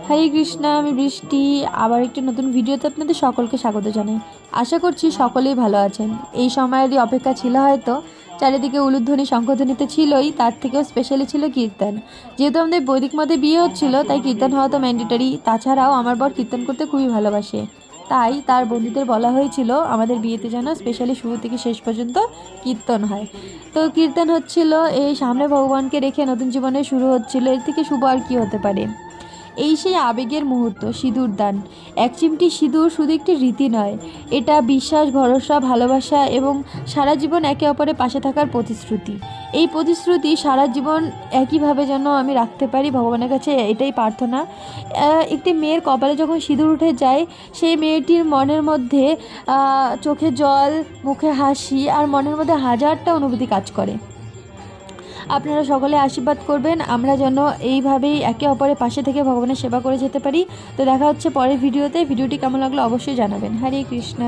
হরে কৃষ্ণ, আমি বৃষ্টি। আবার একটি নতুন ভিডিওতে আপনাদের সকলকে স্বাগত জানাই। আশা করছি সকলেই ভালো আছেন। এই সময়েরই অপেক্ষা ছিল হয়তো। চারিদিকে উলুধ্বনি শঙ্খধ্বনি তো ছিলই, তার থেকেও স্পেশালি ছিল কীর্তন। যেহেতু আমাদের বৈদিক মতে বিয়ে হচ্ছিল, তাই কীর্তন হওয়া তো ম্যান্ডেটরি। তাছাড়াও আমার বর কীর্তন করতে খুবই ভালোবাসে, তাই তার বন্ধুদের বলা হয়েছিল আমাদের বিয়েতে যেন স্পেশালি শুরু থেকে শেষ পর্যন্ত কীর্তন হয়। তো কীর্তন হচ্ছিল, এই সামনে ভগবানকে রেখে নতুন জীবনের শুরু হচ্ছিল। এর থেকে শুভ আর কী হতে পারে। এই সেই আবেগের মুহূর্ত, সিঁদুর দান। এক চিমটি সিঁদুর শুধু একটি রীতি নয়, এটা বিশ্বাস, ভরসা, ভালোবাসা এবং সারা জীবন একে অপরের পাশে থাকার প্রতিশ্রুতি। এই প্রতিশ্রুতি সারা জীবন একইভাবে যেন আমি রাখতে পারি, ভগবানের কাছে এটাই প্রার্থনা। একটি মেয়ের কপালে যখন সিঁদুর উঠে যায়, সেই মেয়েটির মনের মধ্যে চোখে জল, মুখে হাসি আর মনের মধ্যে হাজারটা অনুভূতি কাজ করে। আপনারা সকলে আশীর্বাদ করবেন আমরা যেন এইভাবেই একে অপরের পাশে থেকে ভগবানের সেবা করে যেতে পারি। তো দেখা হচ্ছে পরের ভিডিওতে। ভিডিওটি কেমন লাগলো অবশ্যই জানাবেন। হরে কৃষ্ণ।